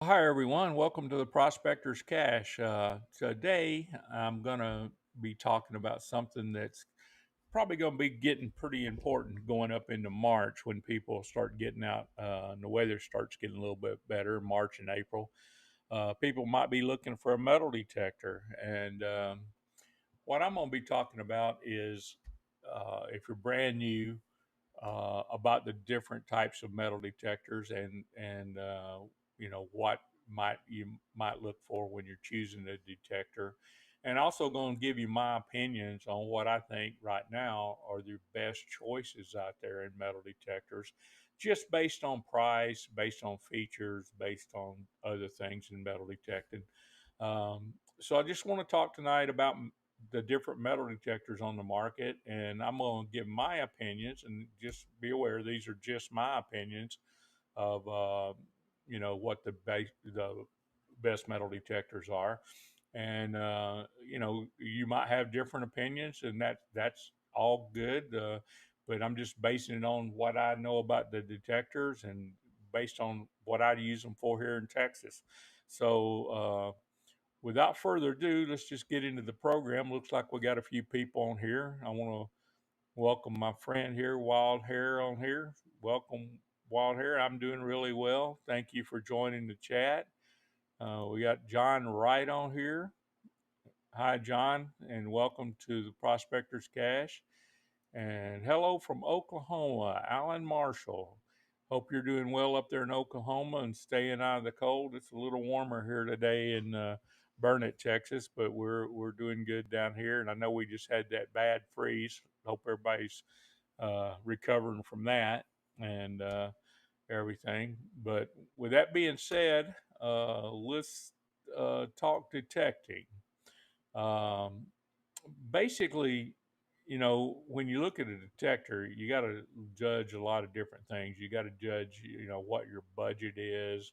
Hi, everyone. Welcome to the Prospector's Cache. Today, I'm going to be talking about something that's probably going to be getting pretty important going up into March when people start getting out and the weather starts getting a little bit better, March and April. People might be looking for a metal detector. And what I'm going to be talking about is if you're brand new, about the different types of metal detectors and what you might look for when you're choosing a detector, and also going to give you my opinions on what I think right now are the best choices out there in metal detectors, just based on price, based on features, based on other things in metal detecting. So I just want to talk tonight about the different metal detectors on the market, and I'm going to give my opinions. And just be aware, these are just my opinions of what the best metal detectors are. And you might have different opinions, and that's all good. But I'm just basing it on what I know about the detectors and based on what I use them for here in Texas. So without further ado, let's just get into the program. Looks like we got a few people on here. I want to welcome my friend here, Wild Hair, on here. Welcome, Wild Hair. I'm doing really well. Thank you for joining the chat. We got John Wright on here. Hi, John, and welcome to the Prospector's Cache. And hello from Oklahoma, Alan Marshall. Hope you're doing well up there in Oklahoma and staying out of the cold. It's a little warmer here today in Burnett, Texas, but we're doing good down here. And I know we just had that bad freeze. Hope everybody's recovering from that and everything. But with that being said, let's talk detecting. Um, Basically, when you look at a detector, you got to judge a lot of different things. You got to judge, what your budget is,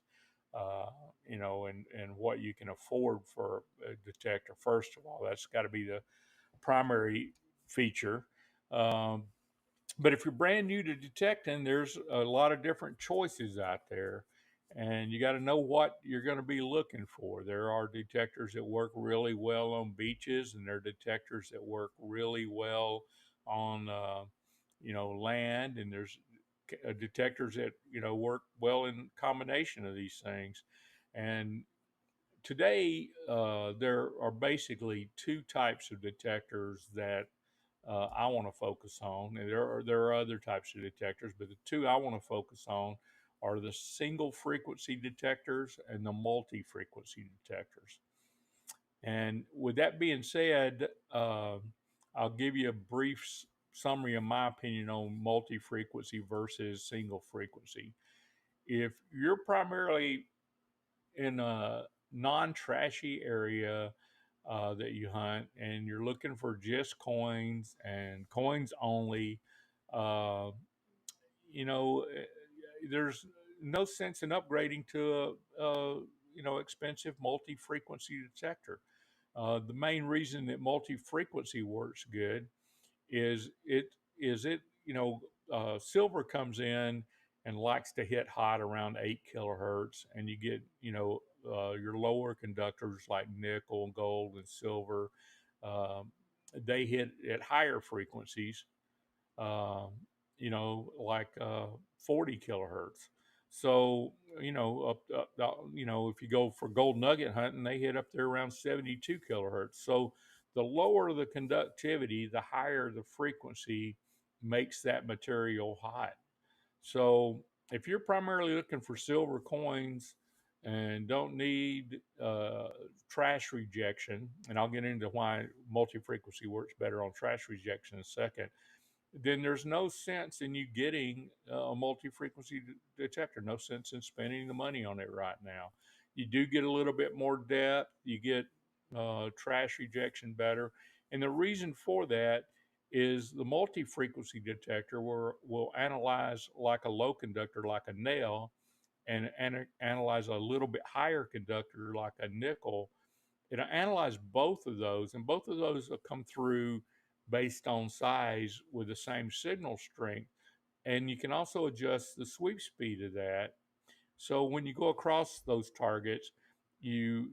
uh, and what you can afford for a detector. First of all, that's got to be the primary feature. Um, but if you're brand new to detecting, there's a lot of different choices out there, and you got to know what you're going to be looking for. There are detectors that work really well on beaches, and there are detectors that work really well on land, and there's detectors that work well in combination of these things. And today, there are basically two types of detectors that I want to focus on. And there are other types of detectors, but the two I want to focus on are the single frequency detectors and the multi frequency detectors. And with that being said, I'll give you a brief summary of my opinion on multi frequency versus single frequency. If you're primarily in a non trashy area that you hunt and you're looking for just coins and coins only, uh, you know, there's no sense in upgrading to a expensive multi frequency detector. The main reason that multi frequency works good is it silver comes in and likes to hit hot around 8 kilohertz, and you get your lower conductors like nickel, gold, and silver. Um, they hit at higher frequencies, uh, like 40 kilohertz. So, if you go for gold nugget hunting, they hit up there around 72 kilohertz. So, the lower the conductivity, the higher the frequency makes that material hot. So, if you're primarily looking for silver coins and don't need trash rejection, and I'll get into why multi frequency works better on trash rejection in a second, then there's no sense in you getting a multi-frequency detector. No sense in spending the money on it right now. You do get a little bit more depth. You get trash ejection better, and the reason for that is the multi-frequency detector will analyze like a low conductor, like a nail, and analyze a little bit higher conductor, like a nickel. It'll analyze both of those, and both of those will come through based on size with the same signal strength. And you can also adjust the sweep speed of that. So when you go across those targets, you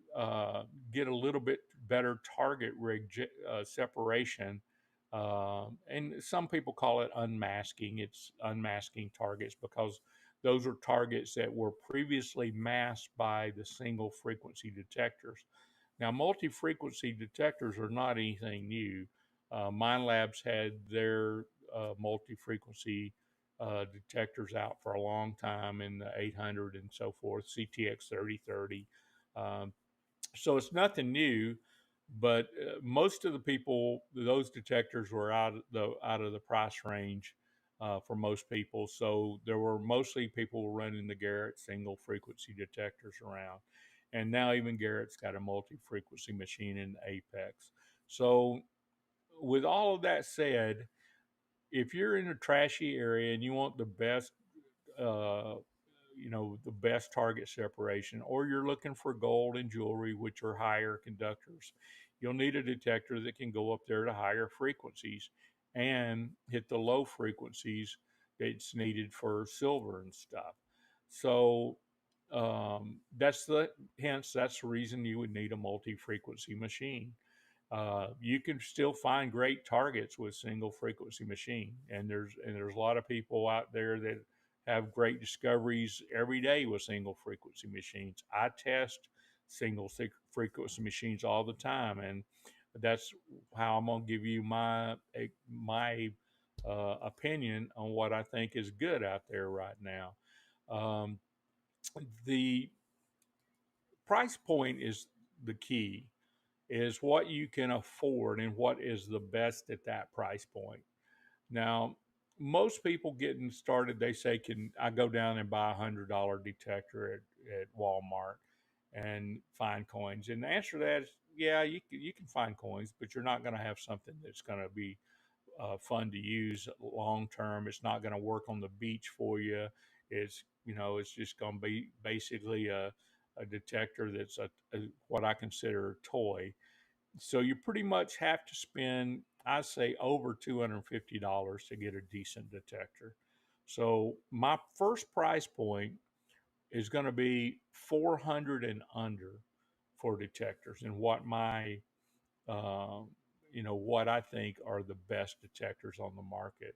get a little bit better target separation. And some people call it unmasking. It's unmasking targets because those are targets that were previously masked by the single frequency detectors. Now, multi frequency detectors are not anything new. Mine Labs had their multi frequency detectors out for a long time in the 800 and so forth, CTX 3030. Um, so it's nothing new, but most of the people, those detectors were out of the price range for most people. So there were mostly people running the Garrett single frequency detectors around, and now even Garrett's got a multi frequency machine in Apex. So with all of that said, if you're in a trashy area and you want uh, the best target separation, or you're looking for gold and jewelry, which are higher conductors, you'll need a detector that can go up there to higher frequencies and hit the low frequencies that's needed for silver and stuff. So that's the reason you would need a multi-frequency machine. You can still find great targets with single frequency machine, and there's a lot of people out there that have great discoveries every day with single frequency machines. I test frequency machines all the time, and that's how I'm gonna give you my opinion on what I think is good out there right now. Um, the price point is the key, is what you can afford and what is the best at that price point. Now, most people getting started, they say, can I go down and buy $100 detector at Walmart and find coins? And the answer to that is, yeah, you can find coins, but you're not going to have something that's going to be fun to use long term. It's not going to work on the beach for you. It's just going to be basically a detector that's what I consider a toy. So you pretty much have to spend, I say, over $250 to get a decent detector. So my first price point is going to be 400 and under for detectors, and uh, what I think are the best detectors on the market.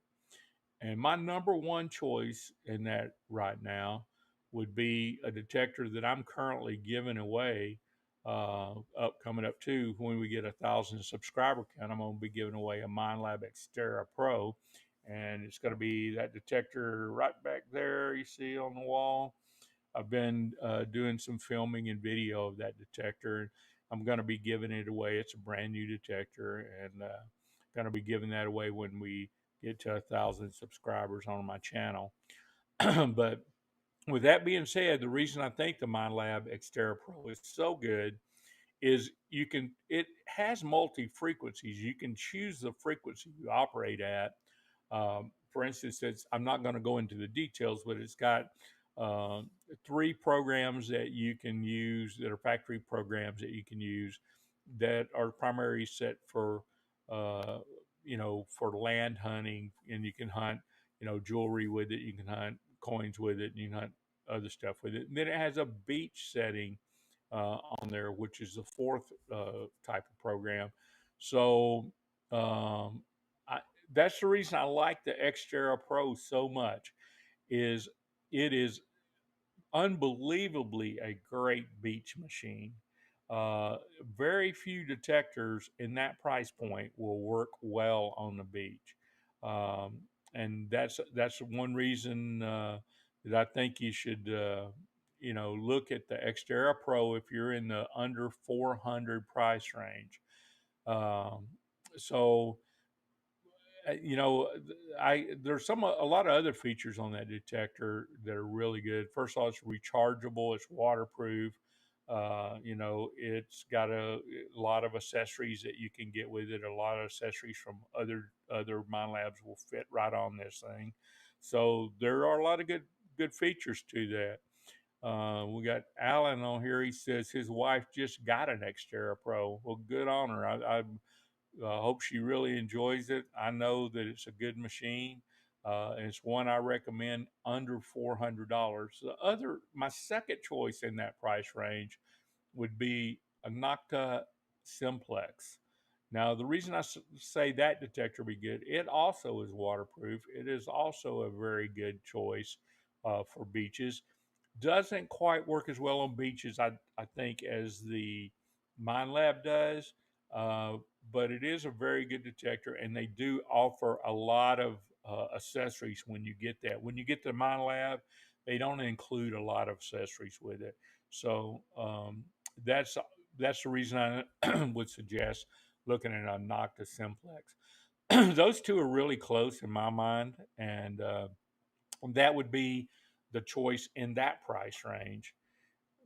And my number one choice in that right now would be a detector that I'm currently giving away up coming up too. When we get 1,000 subscriber count, I'm going to be giving away a MindLab Xterra Pro, and it's going to be that detector right back there you see on the wall. I've been doing some filming and video of that detector. I'm going to be giving it away. It's a brand new detector, and going to be giving that away when we get to 1,000 subscribers on my channel. But with that being said, the reason I think the MindLab Xterra Pro is so good is it has multi frequencies. You can choose the frequency you operate at. For instance, I'm not going to go into the details, but it's got uh, three programs that you can use that are factory programs that you can use that are primarily set for uh, for land hunting, and you can hunt jewelry with it, you can hunt coins with it, and you can hunt other stuff with it. And then it has a beach setting on there, which is the fourth type of program. So um, I, that's the reason I like the Xterra Pro so much. Is it is unbelievably a great beach machine. Uh, Very few detectors in that price point will work well on the beach, um, and that's one reason that I think you should look at the Xterra Pro if you're in the under 400 price range. Um, so I there's a lot of other features on that detector that are really good. First of all, it's rechargeable, it's waterproof. It's got a lot of accessories that you can get with it. A lot of accessories from other Mind Labs will fit right on this thing. So there are a lot of good features to that. We got Alan on here. He says his wife just got an Xterra Pro. Well, good on her. I hope she really enjoys it. I know that it's a good machine, and it's one I recommend under $400. My second choice in that price range would be a Nocta Simplex. Now, the reason I say that detector would be good, it also is waterproof. It is also a very good choice for beaches. Doesn't quite work as well on beaches, I think, as the Mind Lab does, uh, but it is a very good detector, and they do offer a lot of accessories when you get that. When you get the Mind Lab, they don't include a lot of accessories with it. So that's that's the reason I would suggest looking at a Nocta Simplex. Those two are really close in my mind, and that would be the choice in that price range.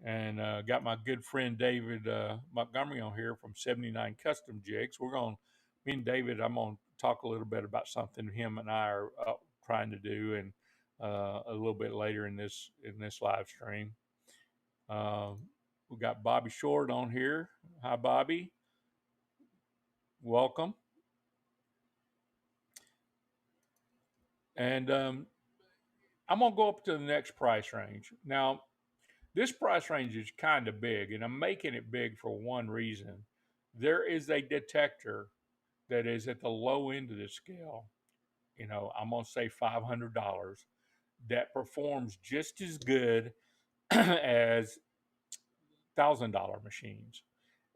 And got my good friend David Montgomery on here from 79 Custom Jigs. Me and David, I'm going to talk a little bit about something him and I are trying to do, and a little bit later in this live stream. We got Bobby Short on here. Hi, Bobby. Welcome. And I'm going to go up to the next price range. Now, this price range is kind of big, and I'm making it big for one reason. There is a detector that is at the low end of the scale. I'm going to say $500 that performs just as good as $1,000 machines.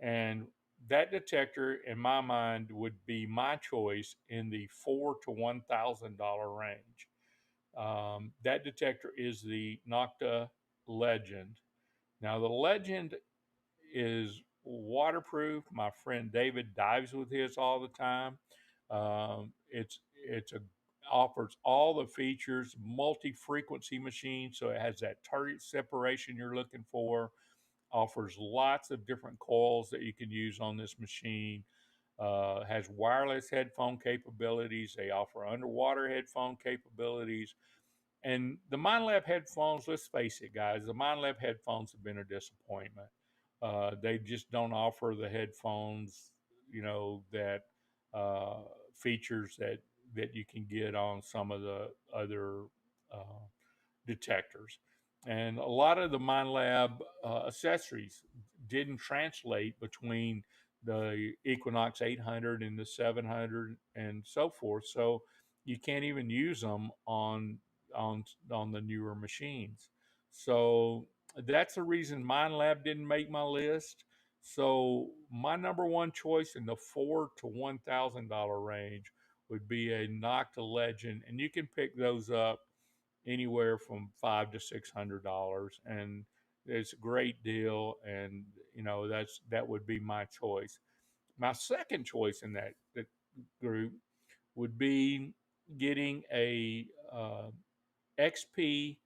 And that detector, in my mind, would be my choice in the $4,000 to $1,000 range. That detector is the Nocta Legend. Now, the Legend is waterproof. My friend David dives with his all the time. It's a offers all the features, multi-frequency machine, so it has that target separation you're looking for. Offers lots of different coils that you can use on this machine. Has wireless headphone capabilities. They offer underwater headphone capabilities. And the MindLab headphones, let's face it, guys, the MindLab headphones have been a disappointment. They just don't offer the headphones, that uh, features that you can get on some of the other uh, detectors. And a lot of the MindLab accessories didn't translate between the Equinox 800 and the 700 and so forth. So you can't even use them on the newer machines. So that's the reason MindLab didn't make my list. So my number one choice in the $4 to $1,000 range would be a Nocta Legend, and you can pick those up anywhere from $500 to $600, and it's a great deal. And that would be my choice. My second choice in that group would be getting a XP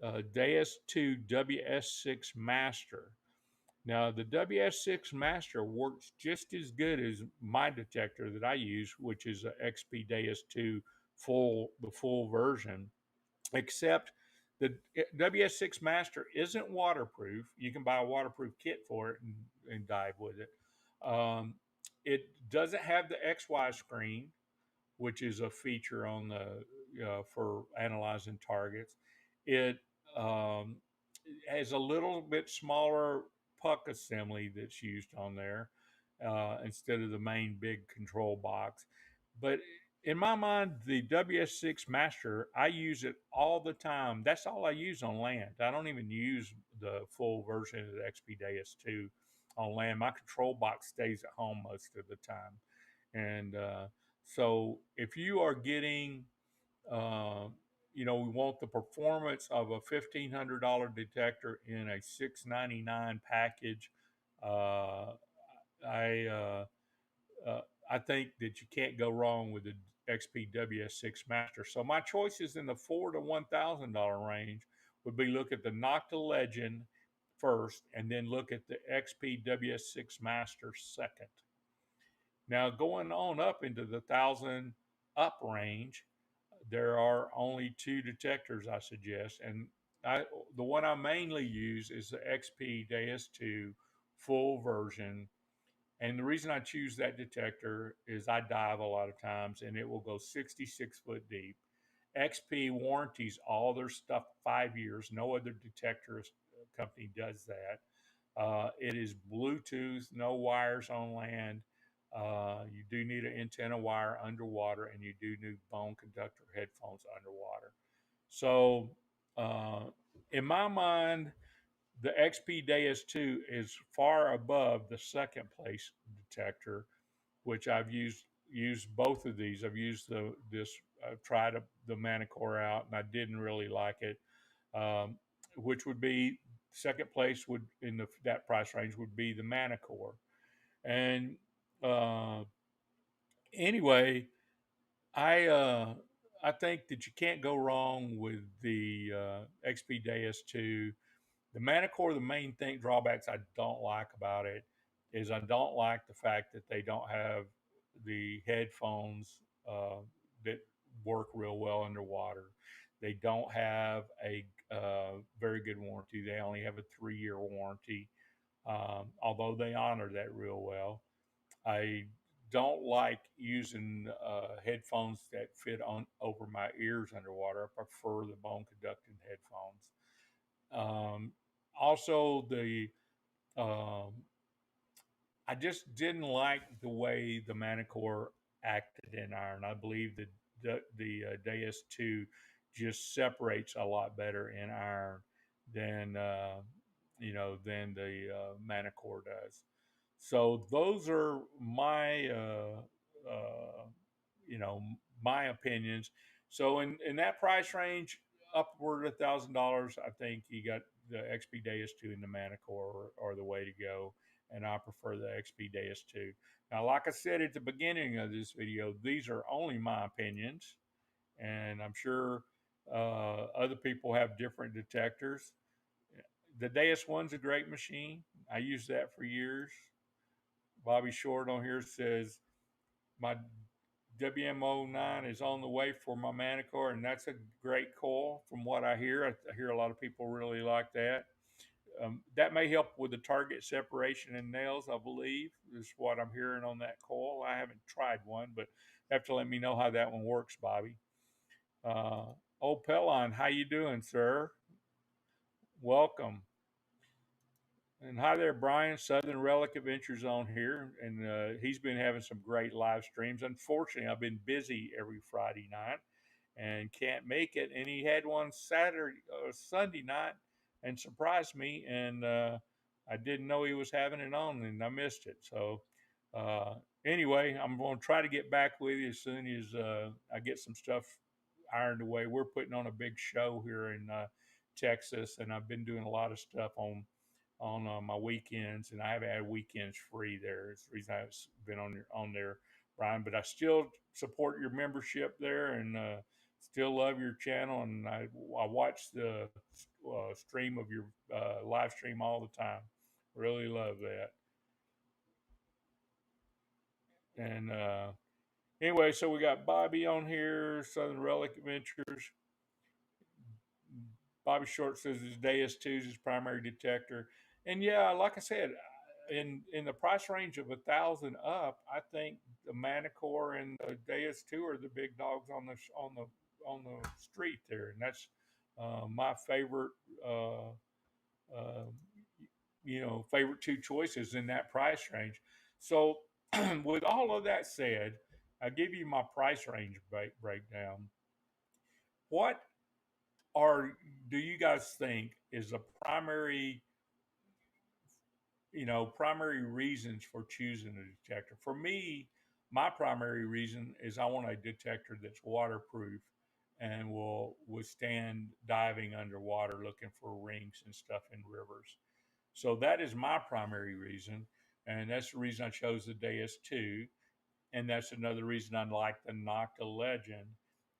DS2 WS6 Master. Now, the WS6 Master works just as good as my detector that I use, which is a XP DS2 the full version, except the WS6 Master isn't waterproof. You can buy a waterproof kit for it and dive with it. Um, it doesn't have the XY screen, which is a feature on the for analyzing targets. It um, has a little bit smaller puck assembly that's used on there instead of the main big control box. But in my mind, the WS6 Master, I use it all the time. That's all I use on land. I don't even use the full version of the XP DS2 on land. My control box stays at home most of the time. And so if you are getting, uh, we want the performance of a $1,500 detector in a $699 package. Uh, I uh, uh, I think that you can't go wrong with the XPWS6 Master. So my choices in the $4 to $1,000 range would be look at the Nocta Legend first, and then look at the XPWS6 Master second. Now, going on up into the 1,000 up range, there are only two detectors I suggest, and the one I mainly use is the XP DS2 full version. And the reason I choose that detector is I dive a lot of times, and it will go 66 foot deep. XP warranties all their stuff 5 years. No other detector company does that. It is Bluetooth, no wires on land. You do need an antenna wire underwater, and you do need bone conductor headphones underwater. So, uh, in my mind, the XP Deus 2 is far above the second place detector, which I've used both of these. I've used I've tried the Manicore out, and I didn't really like it. Um, which would be second place would in that price range would be the Manicore. And uh, anyway, I uh, I think that you can't go wrong with the XP Deus 2. The Manicore, the main thing drawbacks I don't like about it is I don't like the fact that they don't have the headphones that work real well underwater. They don't have a very good warranty. They only have a 3 year warranty, although they honor that real well. I don't like using headphones that fit on over my ears underwater. I prefer the bone conducting headphones. Also, the um, I just didn't like the way the Manicore acted in iron. I believe that the Deus 2 just separates a lot better in iron than than the Manicore does. So those are uh, you know, my opinions. So in that price range, upward of $1,000, I think you got the XP Deus 2 and the Manicore are the way to go, and I prefer the XP Deus 2. Now, like I said at the beginning of this video, these are only my opinions, and I'm sure other people have different detectors. The Deus one's a great machine. I used that for years. Bobby Short on here says my WMO9 is on the way for my Manicore, and that's a great coil from what I hear. I hear a lot of people really like that. That may help with the target separation and nails, I believe, is what I'm hearing on that coil. I haven't tried one, but you have to let me know how that one works, Bobby. Uh, old Pellon, how you doing, sir? Welcome. And hi there, Brian. Southern Relic Adventures on here, and he's been having some great live streams. Unfortunately, I've been busy every Friday night and can't make it. And he had one Saturday, Sunday night, and surprised me. And I didn't know he was having it on, and I missed it. So uh, anyway, I'm going to try to get back with you as soon as I get some stuff ironed away. We're putting on a big show here in Texas, and I've been doing a lot of stuff on my weekends, and I haven't had weekends free there. It's the reason I've been on there, Brian. But I still support your membership there, and still love your channel. And I watch the stream of your live stream all the time. Really love that. And anyway, so we got Bobby on here, Southern Relic Adventures. Bobby Short says his Deus 2 is his primary detector. And yeah, like I said, in the price range of 1,000 up, I think the Manicore and the Deus 2 are the big dogs on the street there, and that's my favorite. Uh, uh, favorite two choices in that price range. So, with all of that said, I'll give you my price range breakdown. What are do you guys think is the primary reasons for choosing a detector? For me, my primary reason is I want a detector that's waterproof and will withstand diving underwater looking for rings and stuff in rivers. So that is my primary reason, and that's the reason I chose the Deus 2, and that's another reason I like the Nocta Legend.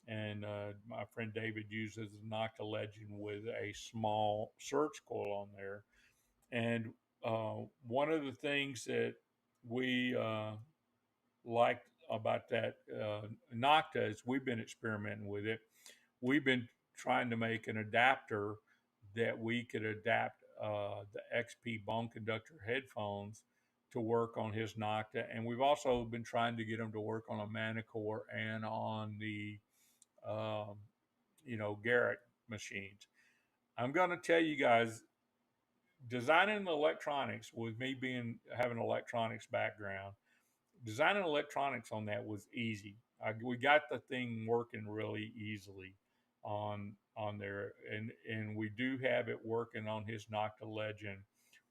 And my friend David uses the Nocta Legend with a small search coil on there. And one of the things that we liked about that Nocta is we've been experimenting with it. We've been trying to make an adapter that we could adapt the XP bone conductor headphones to work on his Nocta, and we've also been trying to get them to work on a Manicore and on the um, Garrett machines. I'm going to tell you guys, designing electronics with me being having an electronics background, designing electronics on that was easy. We got the thing working really easily on there, and we do have it working on his Nocta Legend,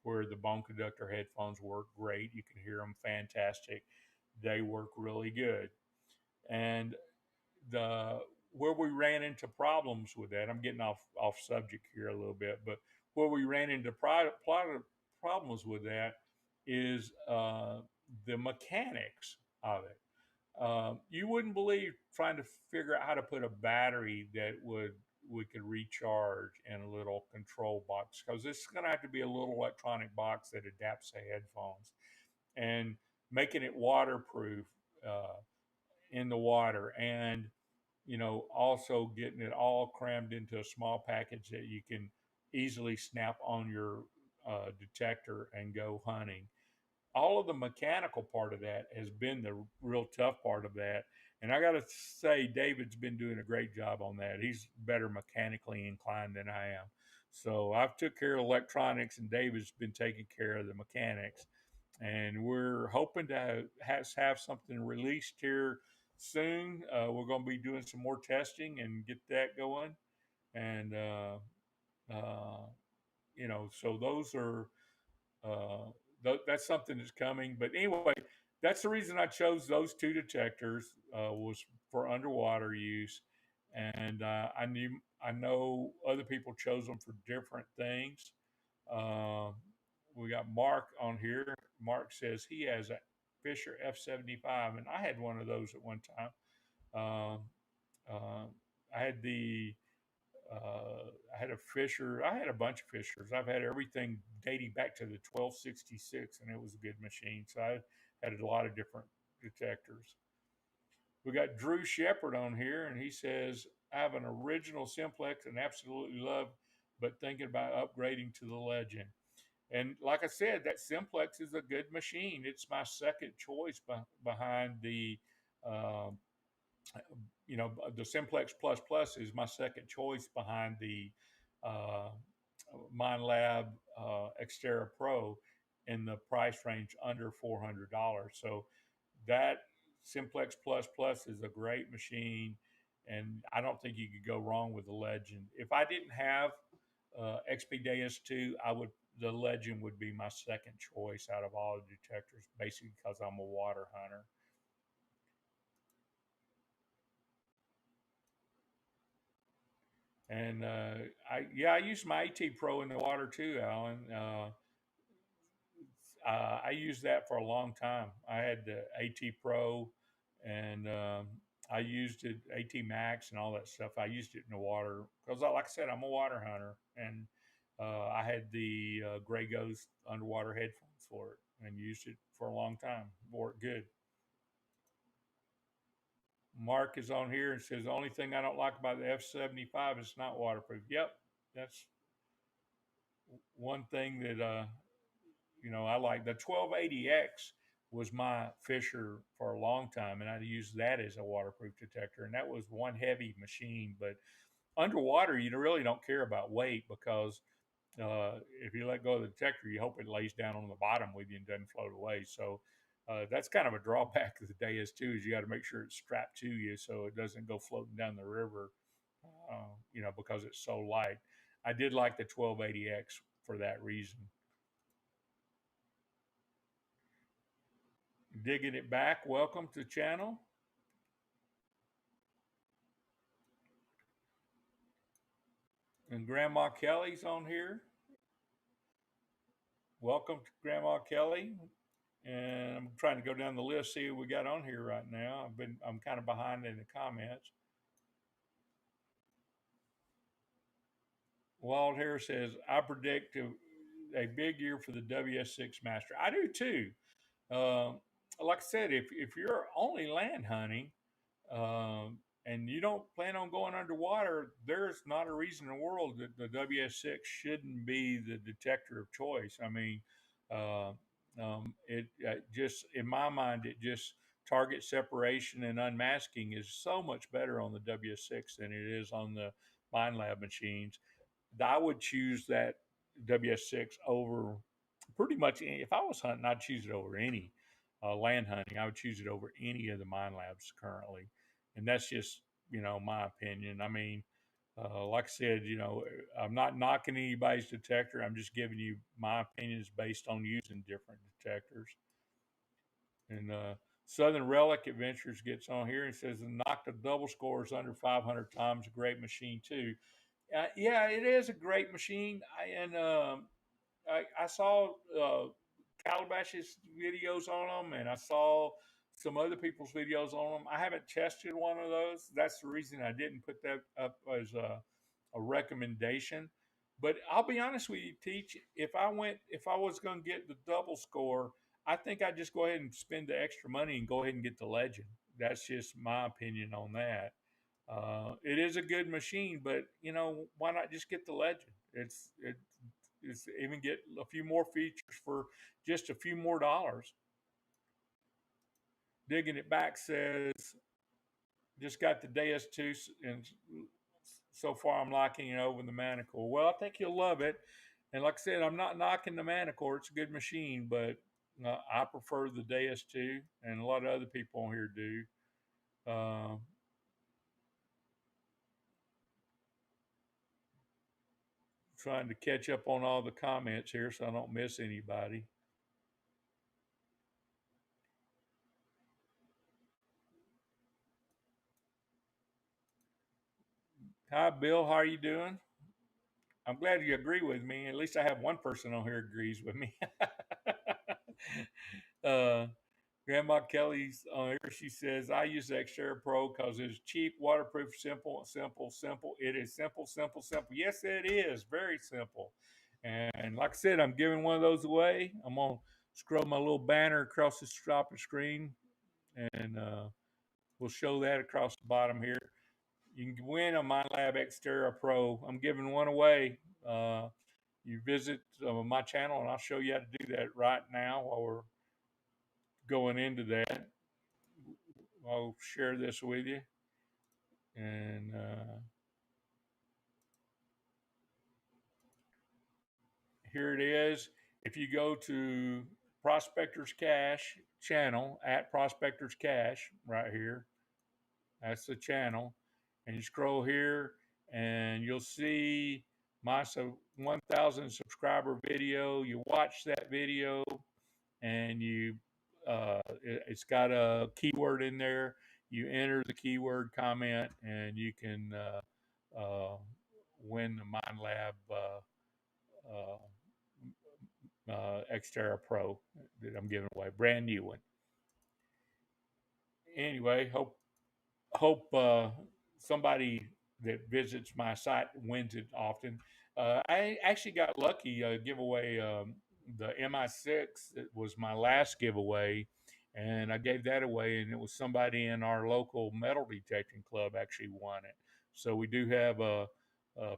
where the bone conductor headphones work great. You can hear them fantastic. They work really good, and the where we ran into problems with that. I'm getting off subject here a little bit, but where we ran into problems with that is the mechanics of it. You wouldn't believe trying to figure out how to put a battery that we could recharge in a little control box, because this is going to have to be a little electronic box that adapts to headphones, and making it waterproof uh, in the water, and also getting it all crammed into a small package that you can easily snap on your detector and go hunting. All of the mechanical part of that has been the real tough part of that. And I got to say, David's been doing a great job on that. He's better mechanically inclined than I am. So I've took care of electronics, and David's been taking care of the mechanics. And we're hoping to have something released here soon. We're going to be doing some more testing and get that going. And uh, so those are uh, that's something that's coming. But anyway, that's the reason I chose those two detectors was for underwater use, and I know other people chose them for different things. Uh, we got Mark on here. Mark says he has a Fisher F-75, and I had one of those at one time. Um, uh, I had the I had a Fisher. I had a bunch of Fishers. I've had everything dating back to the 1266, and it was a good machine. So I had a lot of different detectors. We got Drew Shepard on here, and he says, I have an original Simplex and absolutely love, but thinking about upgrading to the Legend. And like I said, that Simplex is a good machine. It's my second choice behind uh, the Simplex Plus Plus is my second choice behind the uh, MindLab Xterra Pro in the price range under $400. So that Simplex Plus Plus is a great machine, and I don't think you could go wrong with the Legend. If I didn't have XP Deus 2, I would the Legend would be my second choice out of all the detectors, basically because I'm a water hunter. And I use my AT Pro in the water too, Alan. I used that for a long time. I had the AT Pro, and I used it AT Max and all that stuff. I used it in the water because, like I said, I'm a water hunter, and I had the Gray Ghost underwater headphones for it, and used it for a long time. Worked good. Mark is on here and says the only thing I don't like about the F-75 is not waterproof. Yep, that's one thing that I like. The 1280X was my Fisher for a long time, and I used that as a waterproof detector, and that was one heavy machine. But underwater, you really don't care about weight because if you let go of the detector, you hope it lays down on the bottom with you and doesn't float away. So that's kind of a drawback of the DS2 is you got to make sure it's strapped to you so it doesn't go floating down the river, because it's so light. I did like the 1280X for that reason. Digging it back, welcome to the channel. And Grandma Kelly's on here. Welcome to Grandma Kelly. And I'm trying to go down the list, see what we got on here right now. I'm kind of behind in the comments. Wald here says, I predict a big year for the WS6 Master. I do too. Um, like I said, if you're only land hunting, and you don't plan on going underwater, there's not a reason in the world that the WS6 shouldn't be the detector of choice. I mean, uh, it just, in my mind, it just target separation and unmasking is so much better on the WS6 than it is on the Mind Lab machines. I would choose that WS6 over pretty much any, if I was hunting, I'd choose it over any land hunting. I would choose it over any of the Mind Labs currently, and that's just my opinion. I mean, like I said, I'm not knocking anybody's detector. I'm just giving you my opinions based on using different detectors. And Southern Relic Adventures gets on here and says the knocked double scores under 500 times. A great machine too. Yeah, it is a great machine. I saw Calabash's videos on them, and I saw some other people's videos on them. I haven't tested one of those. That's the reason I didn't put that up as a recommendation. But I'll be honest with you, Teach. If I was going to get the double score, I think I'd just go ahead and spend the extra money and go ahead and get the Legend. That's just my opinion on that. It is a good machine, but why not just get the Legend? It's even get a few more features for just a few more dollars. Digging it back says just got the DS2 and so far I'm liking it over the Manicore. Well, I think you'll love it. And like I said, I'm not knocking the Manicore. It's a good machine, but I prefer the DS2, and a lot of other people on here do. Uh, Trying to catch up on all the comments here so I don't miss anybody. Hi, Bill. How are you doing? I'm glad you agree with me. At least I have one person on here agrees with me. uh, Grandma Kelly's on here. She says, I use the Xterra Pro because it's cheap, waterproof, simple, simple, simple. It is simple, simple, simple. Yes, it is. Very simple. And like I said, I'm giving one of those away. I'm going to scroll my little banner across the shopping screen, and we'll show that across the bottom here. You can win a MindLab Xterra Pro. I'm giving one away. You visit my channel, and I'll show you how to do that right now while we're going into that. I'll share this with you. And here it is. If you go to Prospectors Cash channel at Prospectors Cash right here, that's the channel. And you scroll here and you'll see my 1,000 subscriber video. You watch that video, and it's got a keyword in there. You enter the keyword comment, and you can win the Mind Lab Xterra Pro that I'm giving away, brand new one. Anyway, hope somebody that visits my site wins it often. I actually got lucky. Giveaway the MI6. It was my last giveaway, and I gave that away, and it was somebody in our local metal detecting club actually won it. So we do have a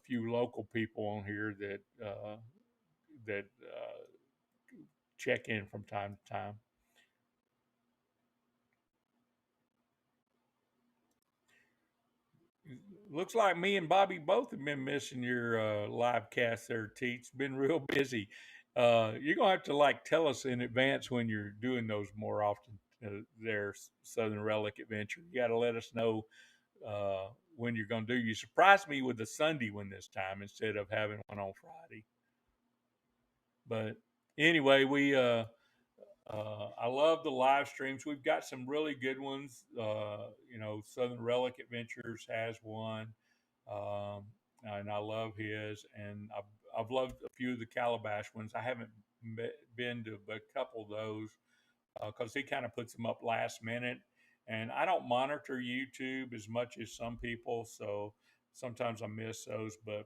few local people on here that check in from time to time. Looks like me and Bobby both have been missing your live cast there, Teach. Been real busy. You're gonna have to like tell us in advance when you're doing those more often. There, Southern Relic Adventure. You got to let us know when you're gonna do. You surprised me with the Sunday one this time instead of having one on Friday. But anyway, I love the live streams. We've got some really good ones. Southern Relic Adventures has one, um, and I love his. And I've loved a few of the Calabash ones. I haven't been to a couple of those because he kind of puts them up last minute. And I don't monitor YouTube as much as some people, so sometimes I miss those. But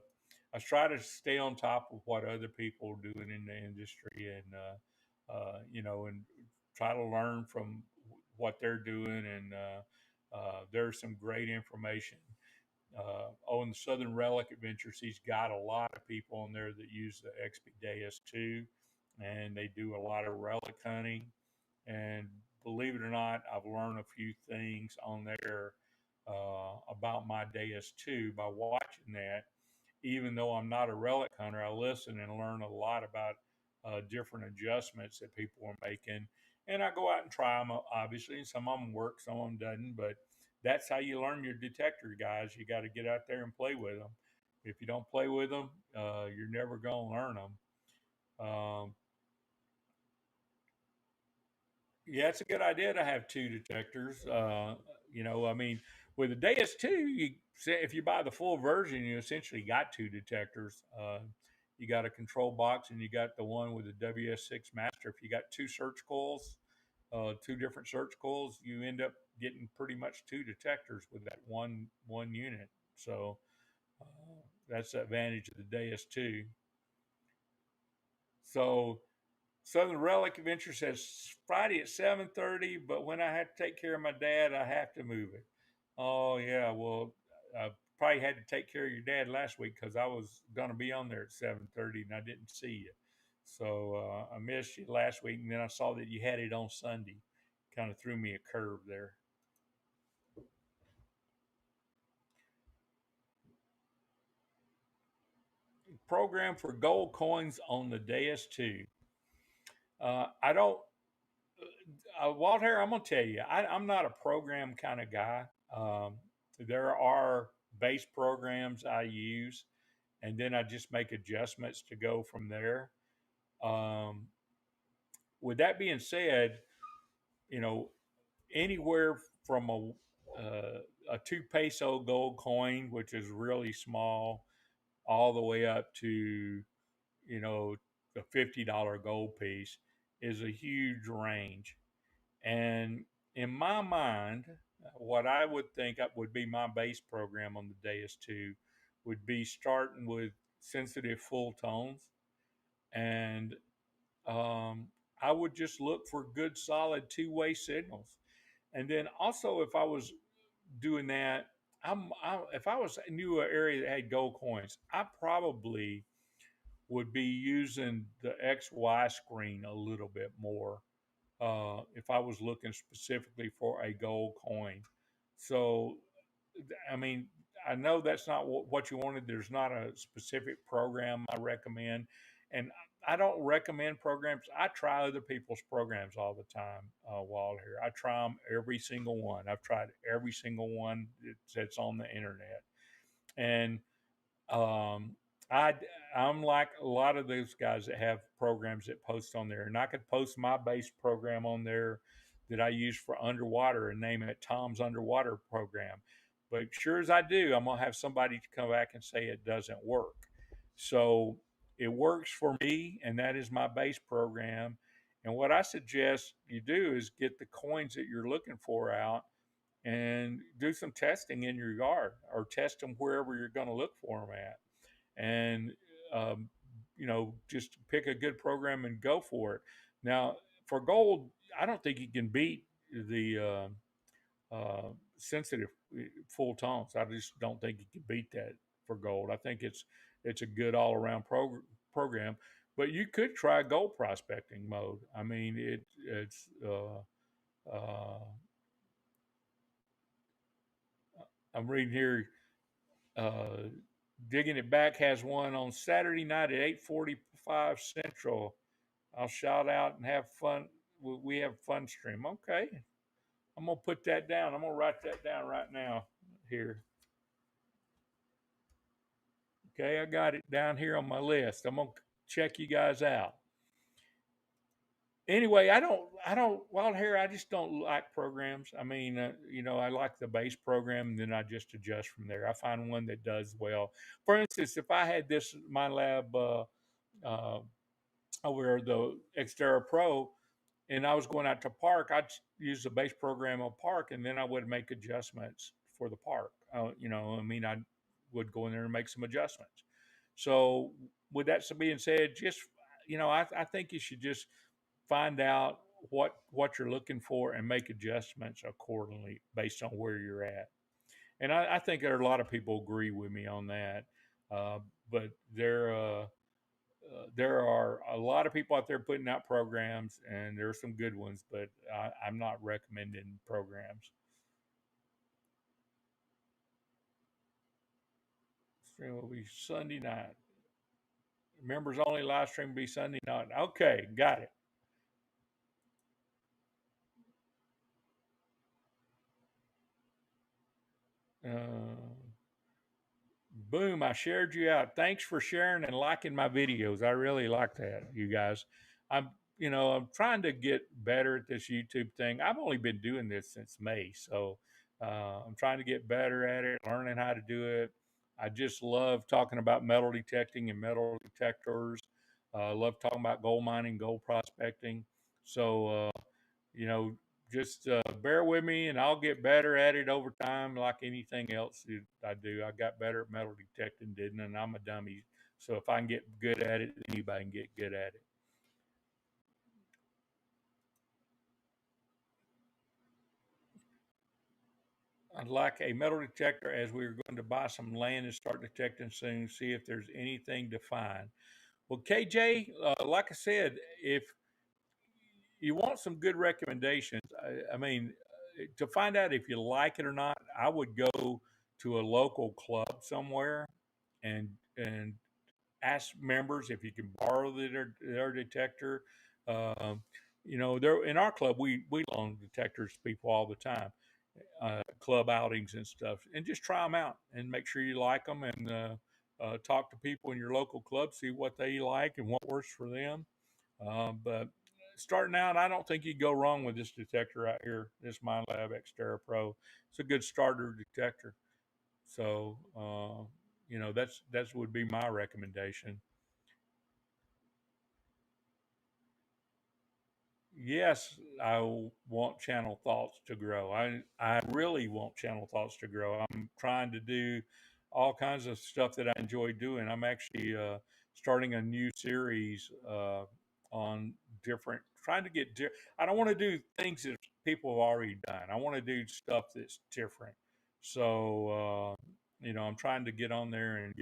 I try to stay on top of what other people are doing in the industry, and and try to learn from what they're doing. And there's some great information. On the Southern Relic Adventures, he's got a lot of people on there that use the XP Deus 2, and they do a lot of relic hunting. And believe it or not, I've learned a few things on there about my Deus 2 by watching that. Even though I'm not a relic hunter, I listen and learn a lot about different adjustments that people are making. And I go out and try them, obviously. Some of them work, some of them doesn't. But that's how you learn your detector, guys. You got to get out there and play with them. If you don't play with them, you're never going to learn them. Um, Yeah, it's a good idea to have two detectors. I mean, with the Deus 2, if you buy the full version, you essentially got two detectors. You got a control box, and you got the one with the WS6 Master. If you got two search coils, two different search coils, you end up getting pretty much two detectors with that one unit. So uh, that's the advantage of the Deus 2. So Southern Relic Adventure says Friday at 7:30, but when I have to take care of my dad, I have to move it. Oh yeah, well, I probably had to take care of your dad last week because I was gonna be on there at 7:30 and I didn't see you. So I missed you last week, and then I saw that you had it on Sunday. Kind of threw me a curve there. Program for gold coins on the Deus 2. I don't Walter, I'm gonna tell you, I'm not a program kind of guy. Um, there are base programs I use, and then I just make adjustments to go from there. Um, with that being said, you know, anywhere from a 2 peso gold coin, which is really small, all the way up to a $50 gold piece, is a huge range. And in my mind, what I would think would be my base program on the Deus 2 would be starting with sensitive full tones. And I would just look for good, solid two-way signals. And then also, if I was doing that, if I was knew an area that had gold coins, I probably would be using the XY screen a little bit more if I was looking specifically for a gold coin. So, I mean, I know that's not what you wanted. There's not a specific program I recommend. And I don't recommend programs. I try other people's programs all the time while here. I try them every single one. I've tried every single one that's on the internet. And um, I I'm like a lot of those guys that have programs that post on there, and I could post my base program on there that I use for underwater and name it Tom's Underwater Program. But sure as I do, I'm gonna have somebody to come back and say it doesn't work. So it works for me, and that is my base program. And what I suggest you do is get the coins that you're looking for out and do some testing in your yard or test them wherever you're going to look for them at and um, just pick a good program and go for it. Now, for gold, I don't think you can beat the sensitive full tones. I just don't think you can beat that for gold. I think it's a good all around program. But you could try gold prospecting mode. I mean, it's uh, I'm reading here. Uh, Digging It Back has one on Saturday night at 8:45 Central. I'll shout out and have fun. We have fun stream. Okay, I'm gonna put that down. I'm gonna write that down right now here. Okay, I got it down here on my list. I'm gonna check you guys out. Anyway, I don't, Wild Hair, I just don't like programs. I mean, I like the base program and then I just adjust from there. I find one that does well. For instance, if I had this, my lab, uh, over the Xterra Pro, and I was going out to park, I'd use the base program on park, and then I would make adjustments for the park. I mean, I would go in there and make some adjustments. So, with that being said, just I think you should just find out what you're looking for and make adjustments accordingly based on where you're at. And I think there are a lot of people agree with me on that. Uh, but there are a lot of people out there putting out programs, and there are some good ones, but I'm not recommending programs. Stream will be Sunday night. Members only live stream will be Sunday night. Okay, got it. Uh, Boom, I shared you out. Thanks for sharing and liking my videos. I really like that, you guys. I'm trying to get better at this YouTube thing. I've only been doing this since May, so I'm trying to get better at it, learning how to do it. I just love talking about metal detecting and metal detectors. Love talking about gold mining, gold prospecting. So you know, just bear with me and I'll get better at it over time, like anything else that I do. I got better at metal detecting, didn't I? And I'm a dummy. So if I can get good at it, anybody can get good at it. I'd like a metal detector as we're going to buy some land and start detecting soon, see if there's anything to find. Well, KJ, like I said, if you want some good recommendations, I mean, to find out if you like it or not, I would go to a local club somewhere and ask members if you can borrow their detector. Um, there in our club we loan detectors to people all the time, club outings and stuff, and just try them out and make sure you like them and talk to people in your local club, see what they like and what works for them. But starting out, I don't think you go wrong with this detector right here, this MindLab Xterra Pro. It's a good starter detector. So, that's would be my recommendation. Yes, want channel thoughts to grow. I really want channel thoughts to grow. I'm trying to do all kinds of stuff that I enjoy doing. I'm actually starting a new series on different, trying to get. I don't want to do things that people have already done. I want to do stuff that's different. So I'm trying to get on there and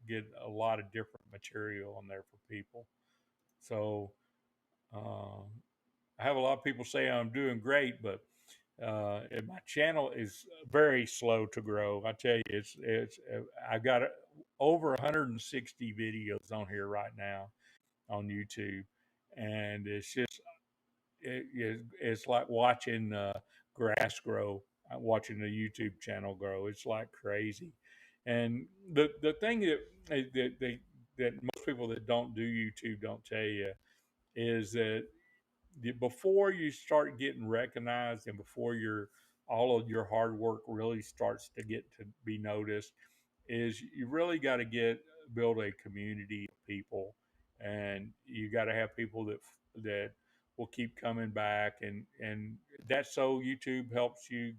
get a lot of different material on there for people. So. Um, I have a lot of people say I'm doing great, but and my channel is very slow to grow. I tell you, it's I've got over 160 videos on here right now on YouTube, and it's just it's like watching grass grow, watching the YouTube channel grow. It's like crazy, and the thing that that most people that don't do YouTube don't tell you is that before you start getting recognized and before your all of your hard work really starts to get to be noticed, is you really got to get build a community of people, and you got to have people that will keep coming back, and that's so YouTube helps you,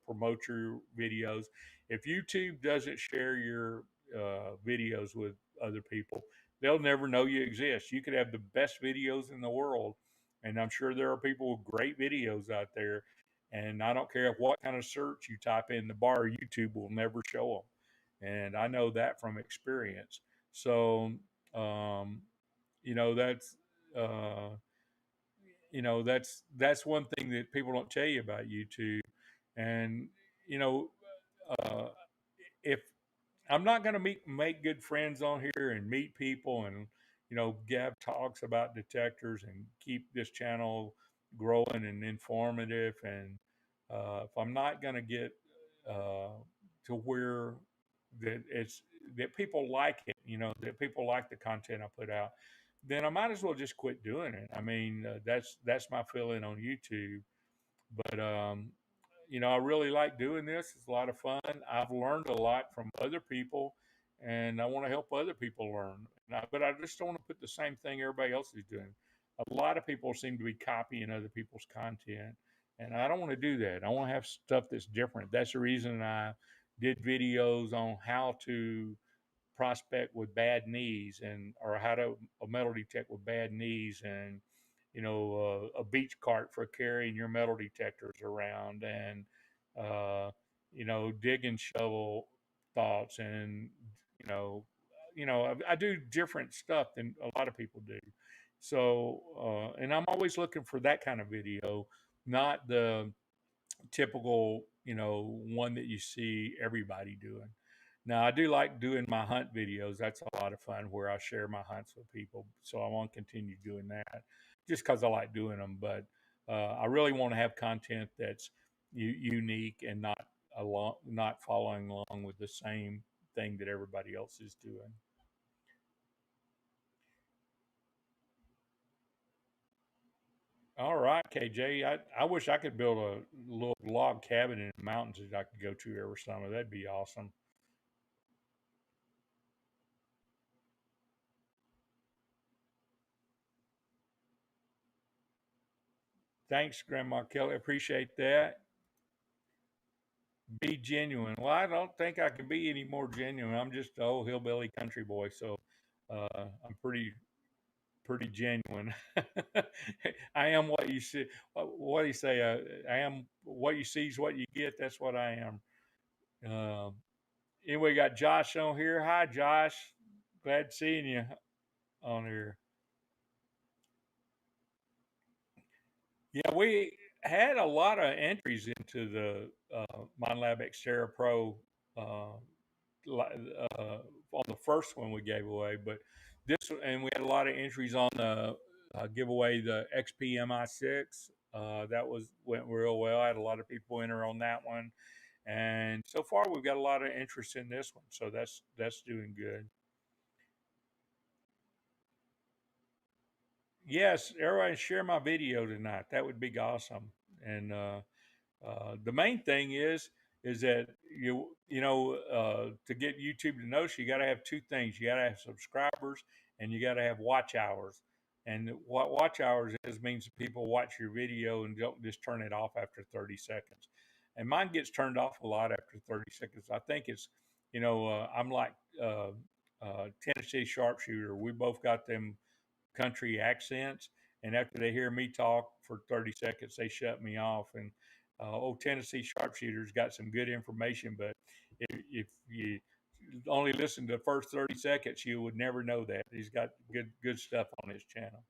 promote your videos. If YouTube doesn't share your videos with other people, they'll never know you exist. You could have the best videos in the world, and I'm sure there are people with great videos out there, and I don't care what kind of search you type in the bar, YouTube will never show them, and I know that from experience. So, um, you know, uh, that's one thing that people don't tell you about YouTube, and you know, uh, if I'm not going to make good friends on here and meet people and have talks about detectors and keep this channel growing and informative. And if I'm not going to get uh, to where that people like it, that people like the content I put out, then I might as well just quit doing it. I mean, that's my feeling on YouTube. But I really like doing this. It's a lot of fun. I've learned a lot from other people, and I want to help other people learn. But I just don't want to put the same thing everybody else is doing. A lot of people seem to be copying other people's content, and I don't want to do that. I want to have stuff that's different. That's the reason I did videos on how to prospect with bad knees, and or how to metal detect with bad knees, and a beach cart for carrying your metal detectors around, and uh, dig and shovel thoughts, and you know I do different stuff than a lot of people do. So and I'm always looking for that kind of video, not the typical, one that you see everybody doing. Now, I do like doing my hunt videos. That's a lot of fun where I share my hunts with people. So I want to continue doing that just because I like doing them. But I really want to have content that's unique and not following along with the same thing that everybody else is doing. All right, KJ. I wish I could build a little log cabin in the mountains that I could go to every summer. That'd be awesome. Thanks, Grandma Kelly. Appreciate that. Be genuine. Well, I don't think I can be any more genuine. I'm just an old hillbilly country boy, so I'm pretty genuine. I am what you see. What do you say? I am what you see is what you get. That's what I am. Anyway, we got Josh on here. Hi, Josh. Glad seeing you on here. Yeah, we had a lot of entries into the MindLab Xterra Pro uh, on the first one we gave away, but and we had a lot of entries on the giveaway, the XPMI6. That went real well. I had a lot of people enter on that one, and so far we've got a lot of interest in this one, so that's doing good. Yes, everybody share my video tonight. That would be awesome. And the main thing is that to get YouTube to notice you, got to have two things. You got to have subscribers and you got to have watch hours. And what watch hours is means people watch your video and don't just turn it off after 30 seconds. And mine gets turned off a lot after 30 seconds. I think it's, I'm like Tennessee sharpshooter. We both got them country accents, and after they hear me talk for 30 seconds, they shut me off. And old Tennessee sharpshooter's got some good information, but if you only listen to the first 30 seconds, you would never know that. He's got good stuff on his channel.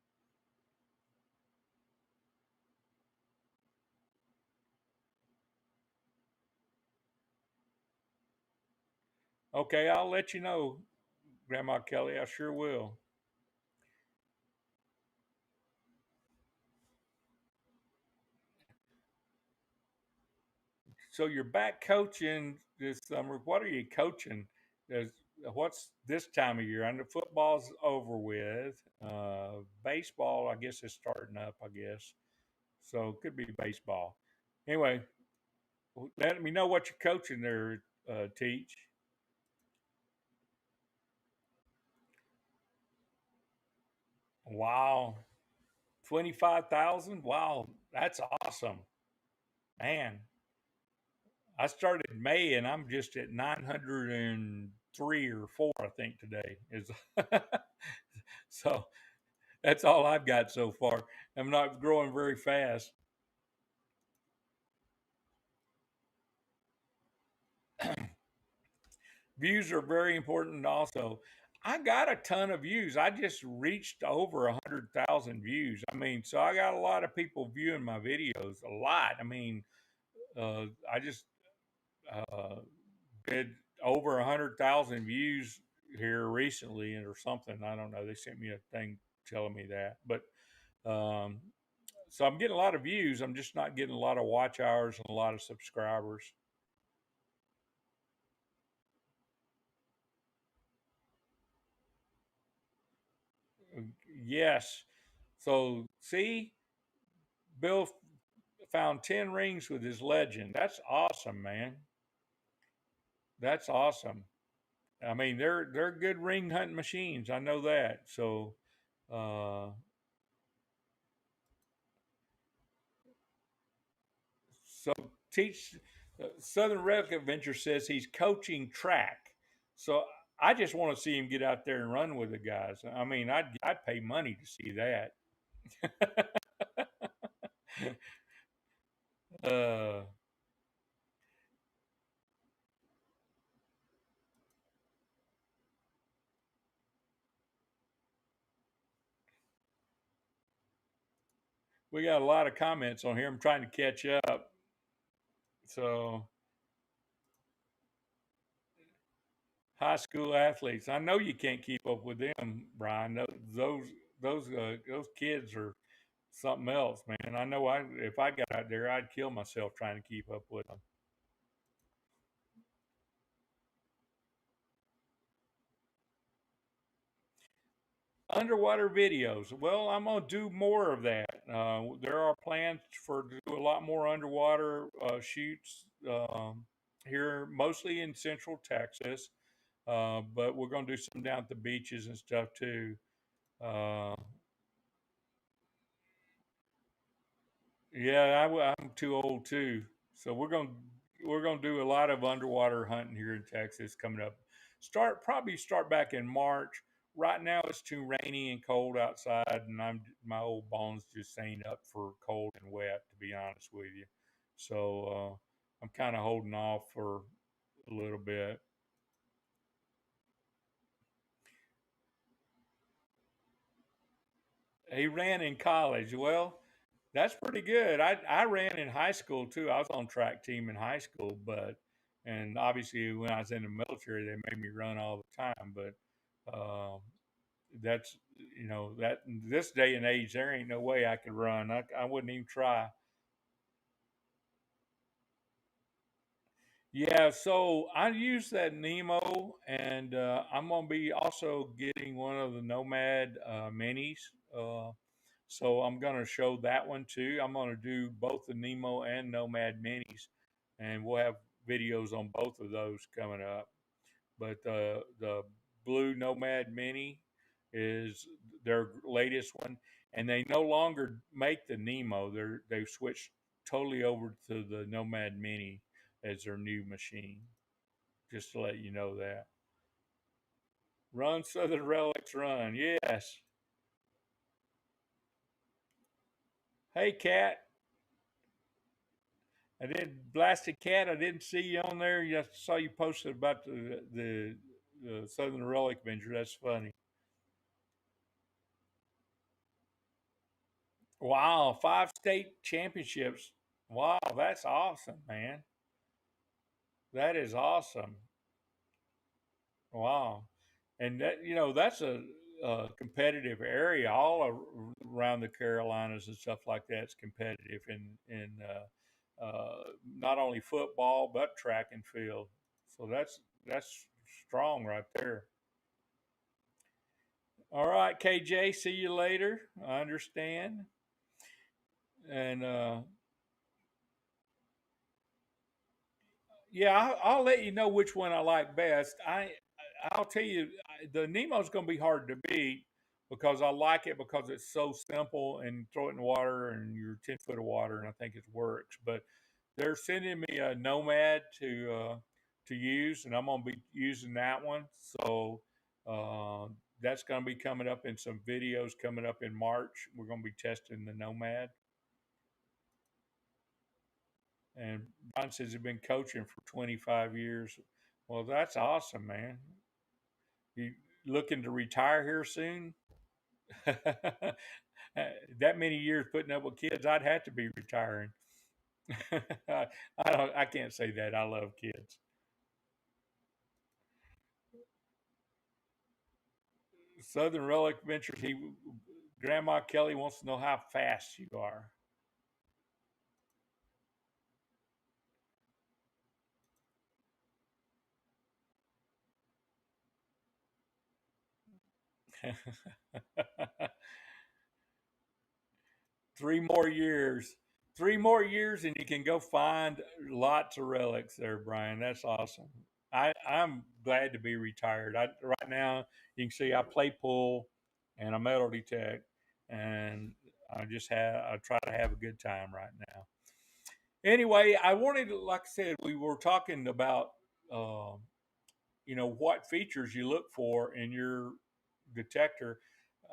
Okay, I'll let you know, Grandma Kelly. I sure will. So you're back coaching this summer. What are you coaching? what's this time of year? I know football's over with. Baseball, I guess, is starting up. I guess so. It could be baseball. Anyway, let me know what you're coaching there. Teach. Wow, 25,000. Wow, that's awesome, man. I started May and I'm just at 903 or four, I think today is. So that's all I've got so far. I'm not growing very fast. Views are very important also. I got a ton of views. I just reached over 100,000 views. I mean, so I got a lot of people viewing my videos, a lot. I mean, I just uh, did over 100,000 views here recently or something. I don't know. They sent me a thing telling me that. But um, so I'm getting a lot of views. I'm just not getting a lot of watch hours and a lot of subscribers. Yes. So see, Bill found 10 rings with his legend. That's awesome, man. That's awesome. I mean, they're good ring hunting machines. I know that. Uh, so teach Southern Relic Adventure says he's coaching track. So I just want to see him get out there and run with the guys. I mean, I'd pay money to see that. uh, we got a lot of comments on here. I'm trying to catch up. So high school athletes. I know you can't keep up with them, Brian. Those kids are something else, man. I know if I got out there, I'd kill myself trying to keep up with them. Underwater videos. Well, I'm gonna do more of that. There are plans for to do a lot more underwater shoots here, mostly in Central Texas. But we're gonna do some down at the beaches and stuff too. Uh, Yeah, I'm too old too. So we're gonna do a lot of underwater hunting here in Texas coming up. Probably start back in March. Right now it's too rainy and cold outside, and my old bones just ain't up for cold and wet, to be honest with you. So I'm kind of holding off for a little bit. He ran in college. Well, that's pretty good. I ran in high school too. I was on track team in high school, but and obviously when I was in the military, they made me run all the time. But that's that in this day and age, there ain't no way I could run. I wouldn't even try. Yeah, so I use that Nemo, and I'm gonna be also getting one of the Nomad minis. Uh, so I'm gonna show that one too. I'm gonna do both the Nemo and Nomad minis, and we'll have videos on both of those coming up. But the blue Nomad Mini is their latest one, and they no longer make the Nemo. They've switched totally over to the Nomad Mini as their new machine. Just to let you know that. Run Southern Relics, run! Yes. Hey, Cat. I did blasted cat. I didn't see you on there. I saw you posted about the Southern Relic Venture. That's funny. Wow, five state championships. Wow, that's awesome, man. That is awesome. Wow, and that's a competitive area. Around the Carolinas and stuff like that's competitive in not only football but track and field. So that's strong right there. All right, KJ, see you later. I understand. And yeah, I'll let you know which one I like best. I'll tell you, the Nemo's going to be hard to beat because I like it because it's so simple and throw it in water and you're 10 foot of water and I think it works. But they're sending me a Nomad to use and I'm going to be using that one. So uh, that's going to be coming up in some videos coming up in March. We're going to be testing the Nomad. And Brian says he's been coaching for 25 years. Well, that's awesome, man. You looking to retire here soon? That many years putting up with kids, I'd have to be retiring. I don't. I can't say that. I love kids. Southern Relic Ventures. Grandma Kelly wants to know how fast you are. Three more years. 3 more years, and you can go find lots of relics there, Brian. That's awesome. I'm glad to be retired. Right now, you can see I play pool and I metal detect, and I try to have a good time right now. Anyway, I wanted to, like I said, we were talking about um, what features you look for in your detector.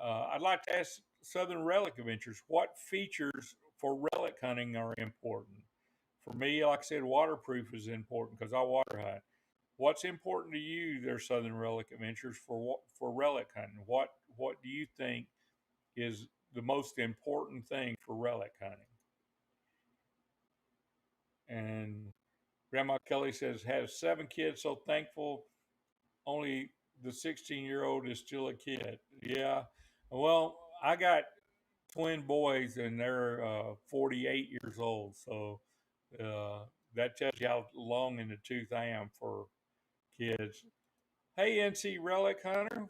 I'd like to ask Southern Relic Adventures what features for relic hunting are important. For me, like I said, waterproof is important because I water hunt. What's important to you, there, Southern Relic Adventures, for relic hunting? What do you think is the most important thing for relic hunting? And Grandma Kelly says has 7 kids, so thankful only the 16-year-old is still a kid. Yeah. Well, I got twin boys and they're 48 years old. So uh, that tells you how long in the tooth I am for kids. Hey, NC Relic Hunter,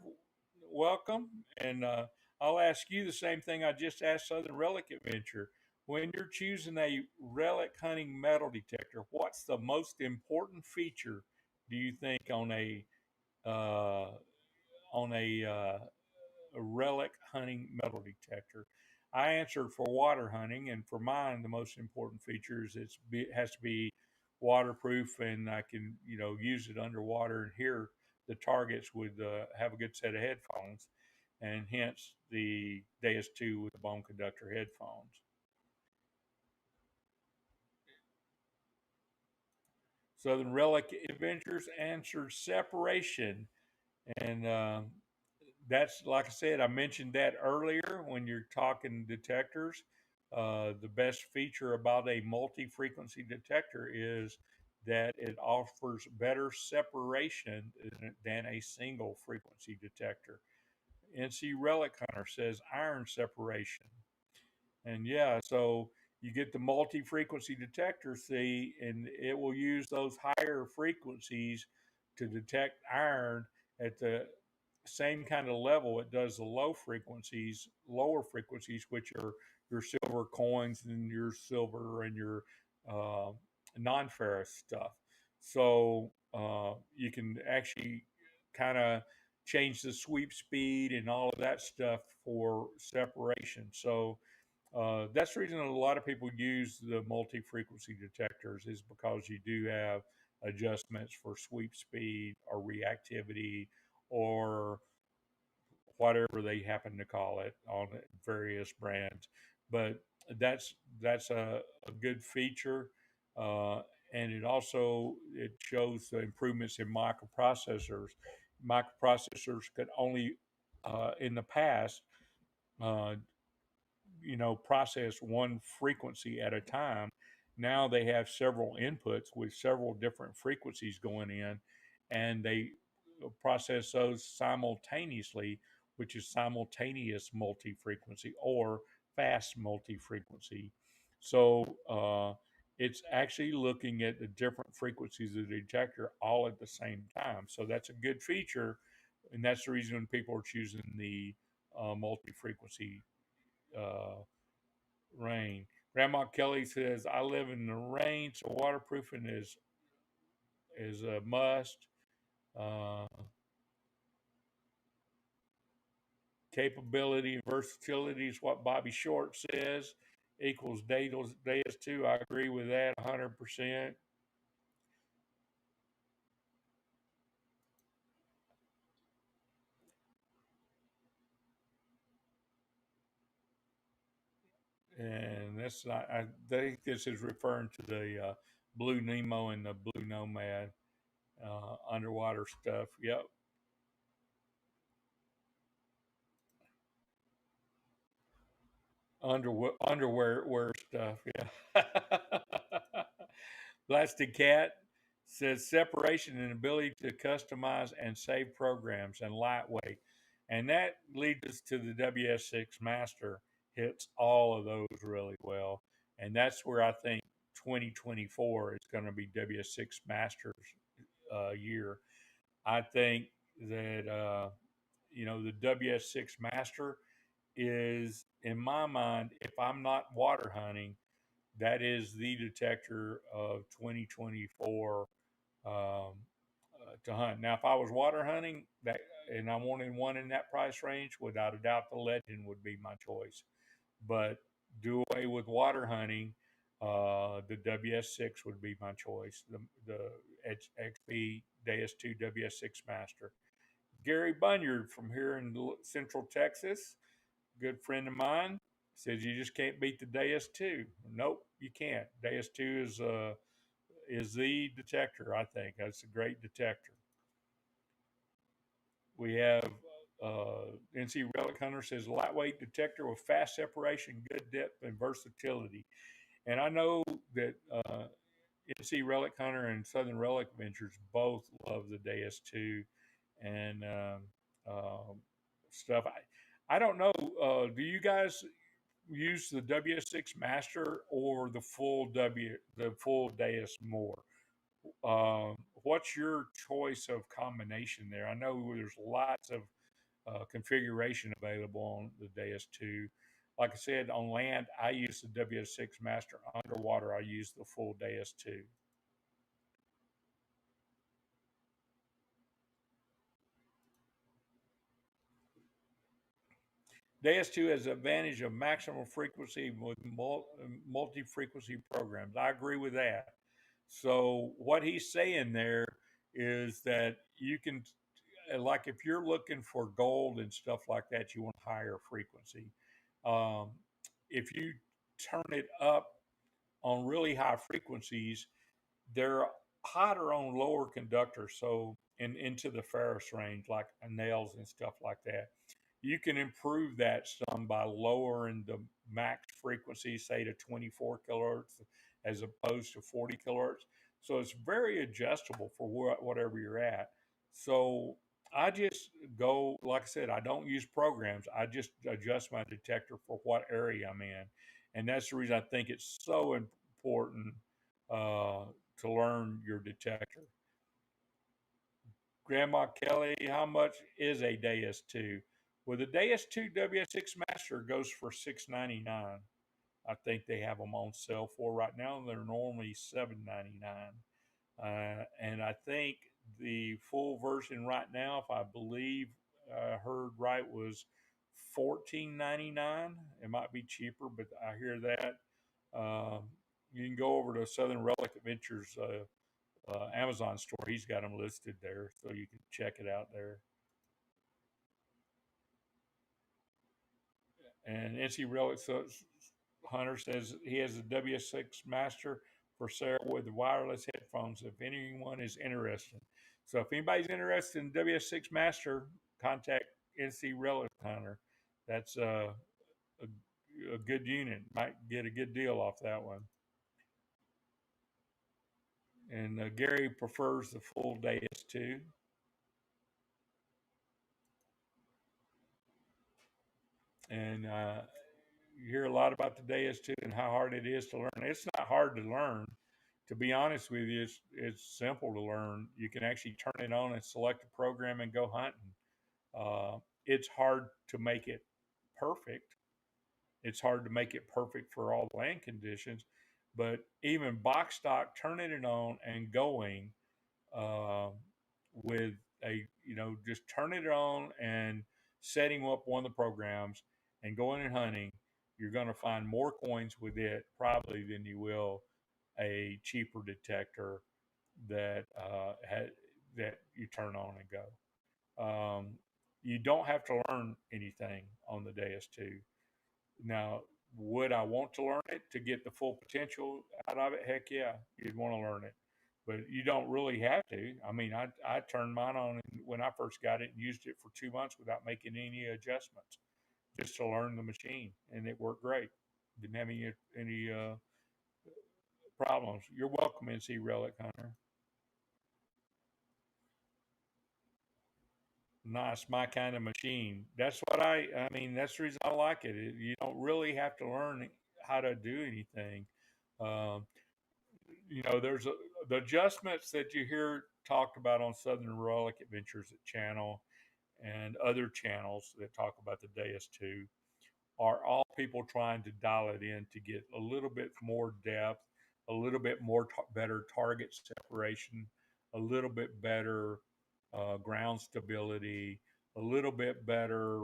welcome. And I'll ask you the same thing I just asked Southern Relic Adventure. When you're choosing a relic hunting metal detector, what's the most important feature do you think uh, on a relic hunting metal detector? I answered for water hunting, and for mine, the most important feature is it has to be waterproof, and I can use it underwater and hear the targets with have a good set of headphones, and hence the Deus 2 with the bone conductor headphones. Southern Relic Adventures answered separation, and that's like I said, I mentioned that earlier when you're talking detectors. The best feature about a multi frequency detector is that it offers better separation than a single frequency detector. NC Relic Hunter says iron separation. And yeah, so you get the multi frequency detector, see, and it will use those higher frequencies to detect iron at the same kind of level it does the lower frequencies, which are your silver coins and your silver and your uh, non-ferrous stuff. So you can actually kind of change the sweep speed and all of that stuff for separation. So that's the reason a lot of people use the multi-frequency detectors is because you do have adjustments for sweep speed or reactivity or whatever they happen to call it on various brands. But that's a good feature, uh, and it shows the improvements in microprocessors. Microprocessors could only in the past uh, process one frequency at a time. Now they have several inputs with several different frequencies going in, and they process those simultaneously, which is simultaneous multi frequency or fast multi frequency. So it's actually looking at the different frequencies of the detector all at the same time. So that's a good feature, and that's the reason when people are choosing the multi-frequency uh, rain. Grandma Kelly says, "I live in the rain, so waterproofing is a must." Uh, Capability and versatility is what Bobby Short says. Equals Deus 2. I agree with that 100%. And that's not, I think this is referring to the Blue Nemo and the Blue Nomad underwater stuff. Yep. Underwear wear stuff. Yeah. Blasted Cat says separation and ability to customize and save programs and lightweight. And that leads us to the WS6 Master, hits all of those really well. And that's where I think 2024 is going to be WS6 Masters year. I think that, the WS6 Master is, in my mind, if I'm not water hunting, that is the detector of 2024 to hunt. Now, if I was water hunting that and I wanted one in that price range, without a doubt, the Legend would be my choice. But do away with water hunting, the WS6 would be my choice. The XP DS2 WS6 Master. Gary Bunyard from here in Central Texas, good friend of mine, says you just can't beat the Deus 2. Nope, you can't. Deus 2 is the detector. I think that's a great detector. We have NC Relic Hunter says lightweight detector with fast separation, good depth, and versatility. And I know that NC Relic Hunter and Southern Relic Ventures both love the Deus 2 and stuff. I don't know. Do you guys use the WS6 Master or the full Deus more? What's your choice of combination there? I know there's lots of configuration available on the Deus 2. Like I said, on land, I use the WS6 Master. Underwater, I use the full Deus 2. Deus 2 has the advantage of maximum frequency with multi frequency programs. I agree with that. So, what he's saying there is that you can, like, if you're looking for gold and stuff like that, you want higher frequency. Um, if you turn it up on really high frequencies, they're hotter on lower conductors, so into the Ferris range, like nails and stuff like that. You can improve that some by lowering the max frequency, say to 24 kilohertz as opposed to 40 kilohertz. So it's very adjustable for whatever you're at. So I just go, like I said, I don't use programs. I just adjust my detector for what area I'm in. And that's the reason I think it's so important uh, to learn your detector. Grandma Kelly, how much is a Deus 2? Well, the Deus 2 WS6 Master goes for $699. I think they have them on sale for right now. They're normally $799. And I think the full version right now, if I believe I heard right, was $14.99. It might be cheaper, but I hear that. Um, you can go over to Southern Relic Adventures Amazon store. He's got them listed there, so you can check it out there. And NC Relic Hunter says he has a WS6 Master for sale with wireless headphones if anyone is interested. So if anybody's interested in WS6 Master, contact NC Relic Hunter. That's a good unit. Might get a good deal off that one. And Gary prefers the full Deus 2. And you hear a lot about the DS2 and how hard it is to learn. It's not hard to learn. To be honest with you, it's simple to learn. You can actually turn it on and select a program and go hunting. It's hard to make it perfect. It's hard to make it perfect for all land conditions, but even box stock, turning it on and going uh, with just turning it on and setting up one of the programs and going and hunting, you're going to find more coins with it probably than you will a cheaper detector that that you turn on and go. You don't have to learn anything on the DS2. Now, would I want to learn it to get the full potential out of it? Heck yeah, you'd want to learn it, but you don't really have to. I mean, I turned mine on when I first got it and used it for 2 months without making any adjustments, just to learn the machine, and it worked great. Didn't have any problems. You're welcome, NC Relic Hunter. Nice, my kind of machine. That's what I mean, that's the reason I like it. You don't really have to learn how to do anything. Um, there's the adjustments that you hear talked about on Southern Relic Adventures channel and other channels that talk about the DS2 are all people trying to dial it in to get a little bit more depth, a little bit more better target separation, a little bit better ground stability, a little bit better,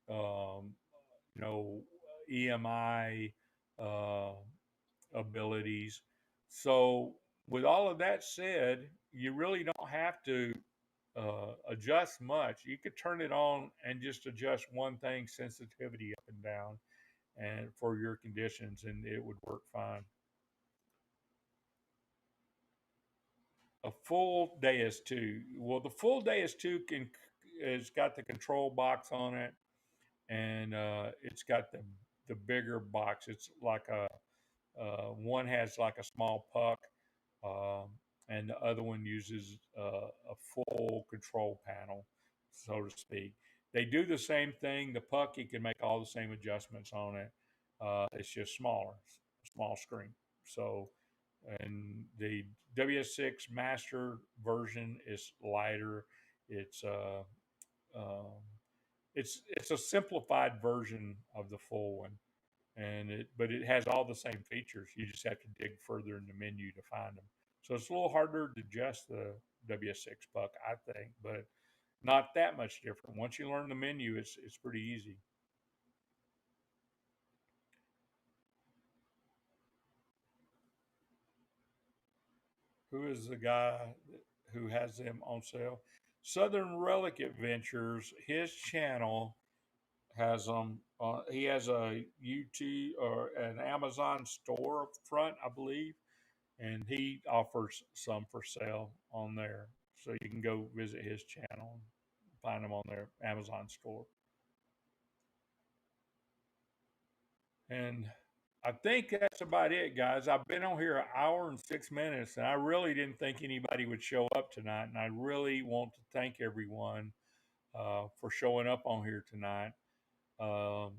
um, you know, EMI uh, abilities. So, with all of that said, you really don't have to adjust much. You could turn it on and just adjust one thing, sensitivity up and down, and for your conditions, and it would work fine. A full DS2. Well, the full DS2 can has got the control box on it, and it's got the bigger box. It's like a one has like a small puck, um, and the other one uses a full control panel, so to speak. They do the same thing. The puck, you can make all the same adjustments on it. It's just smaller, small screen. So, and the WS6 Master version is lighter. It's um, it's a simplified version of the full one, and it has all the same features. You just have to dig further in the menu to find them. So it's a little harder to adjust the WS6 puck, I think, but not that much different. Once you learn the menu, it's pretty easy. Who is the guy who has them on sale? Southern Relic Adventures. His channel has them. He has a UT or an Amazon store up front, I believe, and he offers some for sale on there. So you can go visit his channel and find them on their Amazon store. And I think that's about it, guys. I've been on here an hour and 6 minutes, and I really didn't think anybody would show up tonight. And I really want to thank everyone for showing up on here tonight. Um,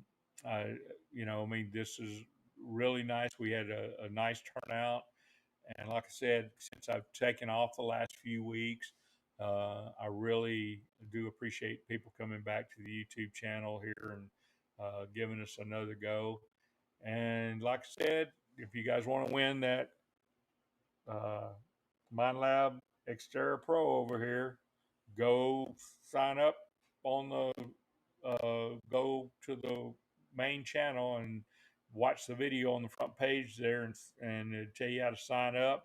I mean, this is really nice. We had a nice turnout. And like I said, since I've taken off the last few weeks, I really do appreciate people coming back to the YouTube channel here and giving us another go. And like I said, if you guys want to win that uh, Mind Lab Xterra Pro over here, go sign up on go to the main channel and watch the video on the front page there, and it'll tell you how to sign up.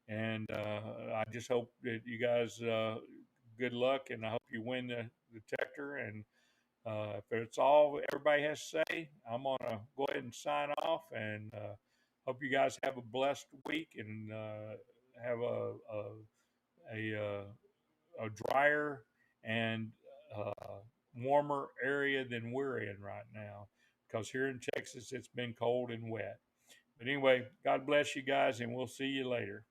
And I just hope that you guys good luck, and I hope you win the detector. And if it's all everybody has to say, I'm gonna go ahead and sign off. And hope you guys have a blessed week and have a drier and warmer area than we're in right now. Because here in Texas, it's been cold and wet. But anyway, God bless you guys, and we'll see you later.